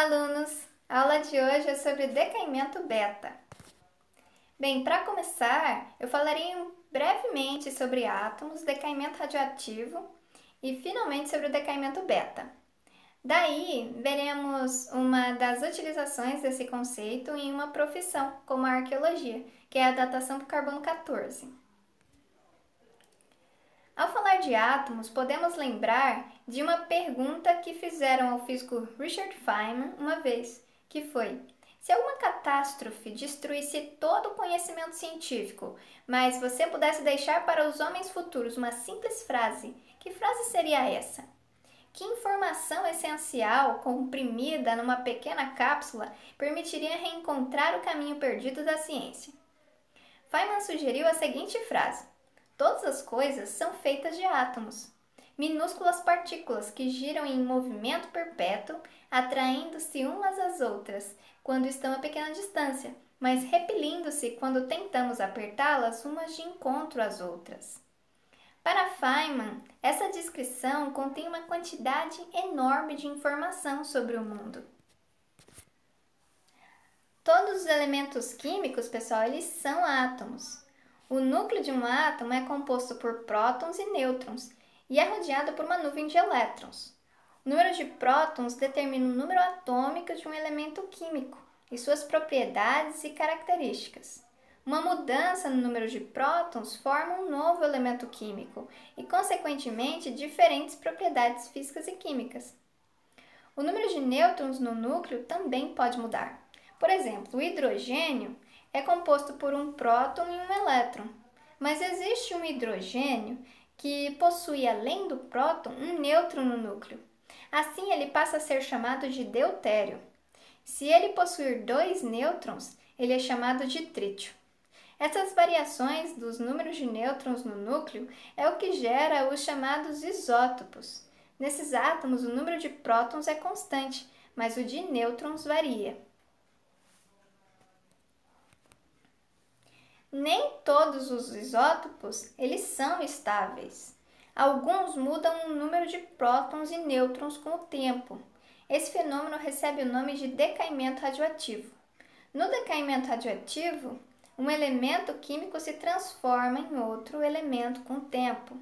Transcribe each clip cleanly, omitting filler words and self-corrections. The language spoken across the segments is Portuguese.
alunos! A aula de hoje é sobre decaimento beta. Bem, para começar, eu falarei brevemente sobre átomos, decaimento radioativo e, finalmente, sobre o decaimento beta. Daí, veremos uma das utilizações desse conceito em uma profissão, como a arqueologia, que é a datação por carbono 14. Ao falar de átomos, podemos lembrar de uma pergunta que fizeram ao físico Richard Feynman uma vez, que foi: se alguma catástrofe destruísse todo o conhecimento científico, mas você pudesse deixar para os homens futuros uma simples frase, que frase seria essa? Que informação essencial, comprimida numa pequena cápsula, permitiria reencontrar o caminho perdido da ciência? Feynman sugeriu a seguinte frase: todas as coisas são feitas de átomos, minúsculas partículas que giram em movimento perpétuo, atraindo-se umas às outras quando estão a pequena distância, mas repelindo-se quando tentamos apertá-las umas de encontro às outras. Para Feynman, essa descrição contém uma quantidade enorme de informação sobre o mundo. Todos os elementos químicos, pessoal, eles são átomos. O núcleo de um átomo é composto por prótons e nêutrons e é rodeado por uma nuvem de elétrons. O número de prótons determina o número atômico de um elemento químico e suas propriedades e características. Uma mudança no número de prótons forma um novo elemento químico e, consequentemente, diferentes propriedades físicas e químicas. O número de nêutrons no núcleo também pode mudar. Por exemplo, o hidrogênio é composto por um próton e um elétron, mas existe um hidrogênio que possui, além do próton, um nêutron no núcleo. Assim, ele passa a ser chamado de deutério. Se ele possuir 2 nêutrons, ele é chamado de trítio. Essas variações dos números de nêutrons no núcleo é o que gera os chamados isótopos. Nesses átomos, o número de prótons é constante, mas o de nêutrons varia. Nem todos os isótopos eles são estáveis. Alguns mudam o número de prótons e nêutrons com o tempo. Esse fenômeno recebe o nome de decaimento radioativo. No decaimento radioativo, um elemento químico se transforma em outro elemento com o tempo.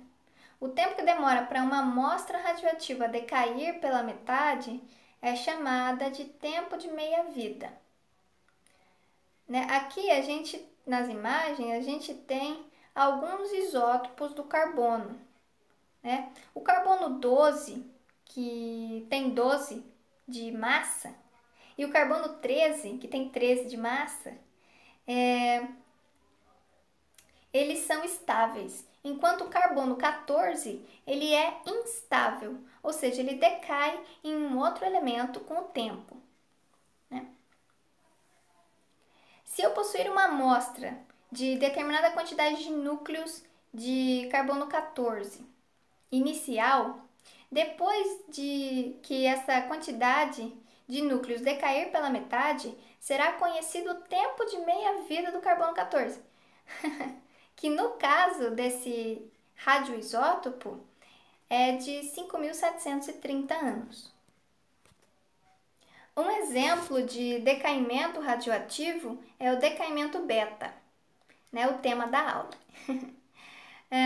O tempo que demora para uma amostra radioativa decair pela metade é chamada de tempo de meia-vida. Aqui nas imagens, a gente tem alguns isótopos do carbono. O carbono 12, que tem 12 de massa, e o carbono 13, que tem 13 de massa, eles são estáveis, enquanto o carbono 14 ele é instável, ou seja, ele decai em um outro elemento com o tempo. Se eu possuir uma amostra de determinada quantidade de núcleos de carbono 14 inicial, depois de que essa quantidade de núcleos decair pela metade, será conhecido o tempo de meia-vida do carbono 14, que no caso desse radioisótopo é de 5.730 anos. Um exemplo de decaimento radioativo é o decaimento beta, o tema da aula.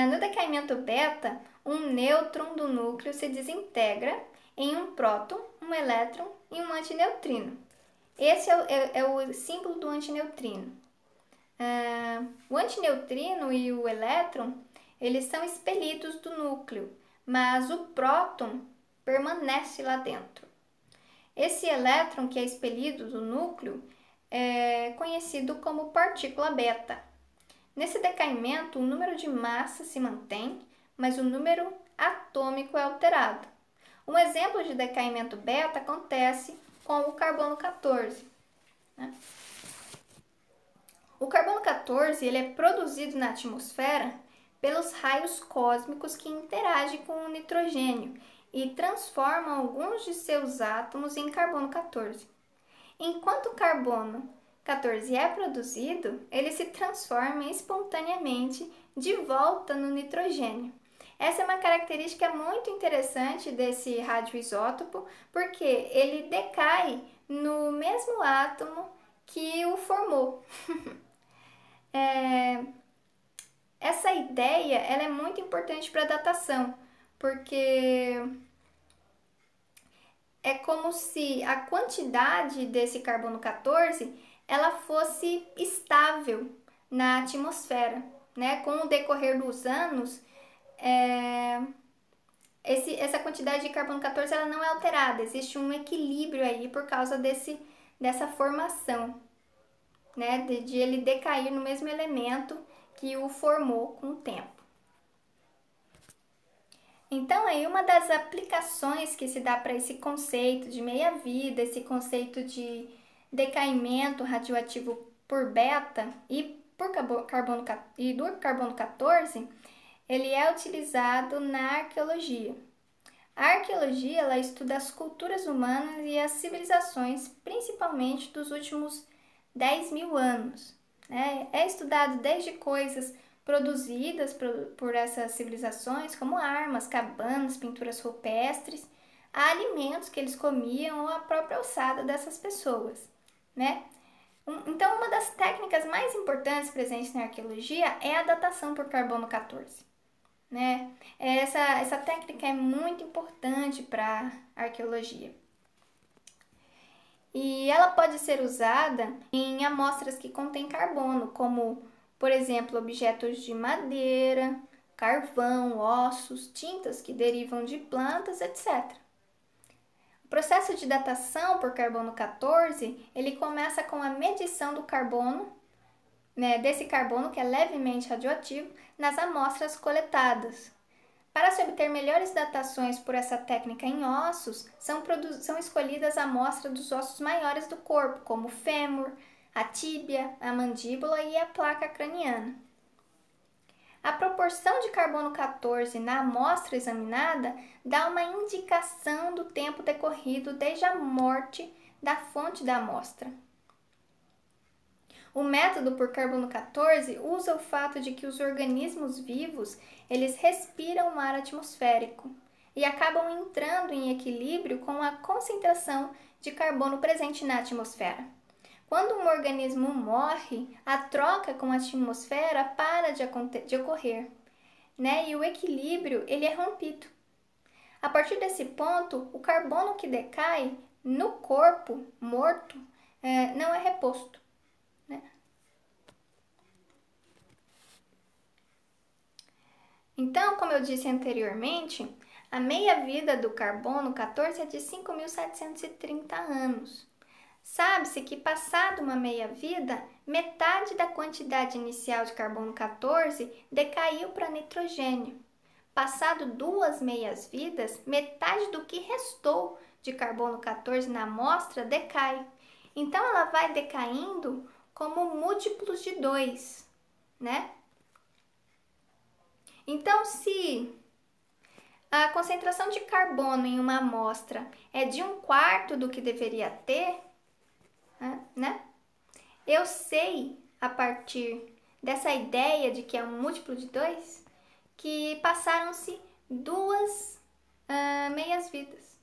No decaimento beta, um nêutron do núcleo se desintegra em um próton, um elétron e um antineutrino. Esse é o símbolo do antineutrino. O antineutrino e o elétron, eles são expelidos do núcleo, mas o próton permanece lá dentro. Esse elétron que é expelido do núcleo é conhecido como partícula beta. Nesse decaimento, o número de massa se mantém, mas o número atômico é alterado. Um exemplo de decaimento beta acontece com o carbono 14. O carbono 14 ele é produzido na atmosfera pelos raios cósmicos que interagem com o nitrogênio e transformam alguns de seus átomos em carbono 14. Enquanto o carbono 14 é produzido, ele se transforma espontaneamente de volta no nitrogênio. Essa é uma característica muito interessante desse radioisótopo, porque ele decai no mesmo átomo que o formou. Essa ideia ela é muito importante para a datação, porque é como se a quantidade desse carbono 14 ela fosse estável na atmosfera, né? Com o decorrer dos anos, essa quantidade de carbono 14 ela não é alterada, existe um equilíbrio aí por causa dessa formação, né? De ele decair no mesmo elemento que o formou com o tempo. Então, aí uma das aplicações que se dá para esse conceito de meia-vida, esse conceito de decaimento radioativo por beta e por do carbono 14, ele é utilizado na arqueologia. A arqueologia ela estuda as culturas humanas e as civilizações, principalmente dos últimos 10.000 anos. Né? É estudado desde coisas produzidas por essas civilizações, como armas, cabanas, pinturas rupestres, a alimentos que eles comiam ou a própria ossada dessas pessoas, né? Então, uma das técnicas mais importantes presentes na arqueologia é a datação por carbono 14, né? Essa técnica é muito importante para a arqueologia. E ela pode ser usada em amostras que contêm carbono, como por exemplo, objetos de madeira, carvão, ossos, tintas que derivam de plantas, etc. O processo de datação por carbono 14, ele começa com a medição do carbono, né, desse carbono que é levemente radioativo, nas amostras coletadas. Para se obter melhores datações por essa técnica em ossos, são escolhidas amostras dos ossos maiores do corpo, como o fêmur, a tíbia, a mandíbula e a placa craniana. A proporção de carbono 14 na amostra examinada dá uma indicação do tempo decorrido desde a morte da fonte da amostra. O método por carbono 14 usa o fato de que os organismos vivos eles respiram o ar atmosférico e acabam entrando em equilíbrio com a concentração de carbono presente na atmosfera. Quando um organismo morre, a troca com a atmosfera para de ocorrer, né? E o equilíbrio ele é rompido. A partir desse ponto, o carbono que decai no corpo morto não é reposto. Né? Então, como eu disse anteriormente, a meia-vida do carbono 14 é de 5.730 anos. Sabe-se que, passado uma meia-vida, metade da quantidade inicial de carbono 14 decaiu para nitrogênio. Passado 2 meias-vidas, metade do que restou de carbono 14 na amostra decai. Então, ela vai decaindo como múltiplos de 2, né? Então, se a concentração de carbono em uma amostra é de 1/4 do que deveria ter, né? Eu sei, a partir dessa ideia de que é um múltiplo de 2, que passaram-se 2 meias-vidas.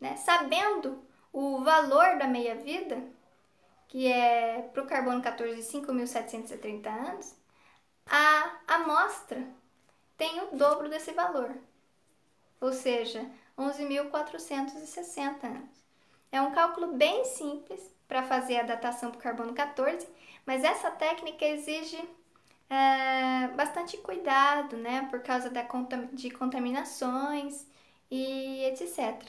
Né? Sabendo o valor da meia-vida, que é para o carbono 14 5.730 anos, a amostra tem o dobro desse valor, ou seja, 11.460 anos. É um cálculo bem simples para fazer a datação por carbono 14, mas essa técnica exige bastante cuidado, né, por causa de contaminações e etc.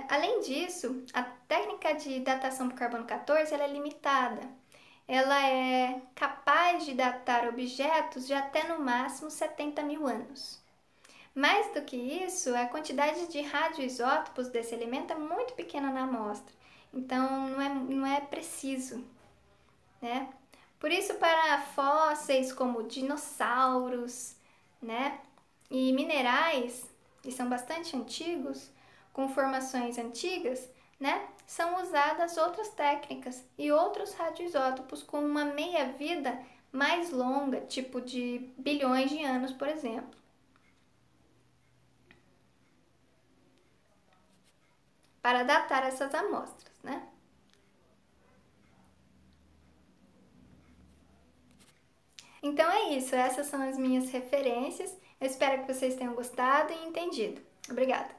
Além disso, a técnica de datação por carbono 14 ela é limitada. Ela é capaz de datar objetos de até no máximo 70.000 anos. Mais do que isso, a quantidade de radioisótopos desse elemento é muito pequena na amostra, então não é preciso, né? Por isso, para fósseis como dinossauros, né, e minerais, que são bastante antigos, com formações antigas, né, são usadas outras técnicas e outros radioisótopos com uma meia-vida mais longa, tipo de bilhões de anos, por exemplo. Para datar essas amostras, né? Então é isso, essas são as minhas referências. Eu espero que vocês tenham gostado e entendido. Obrigada!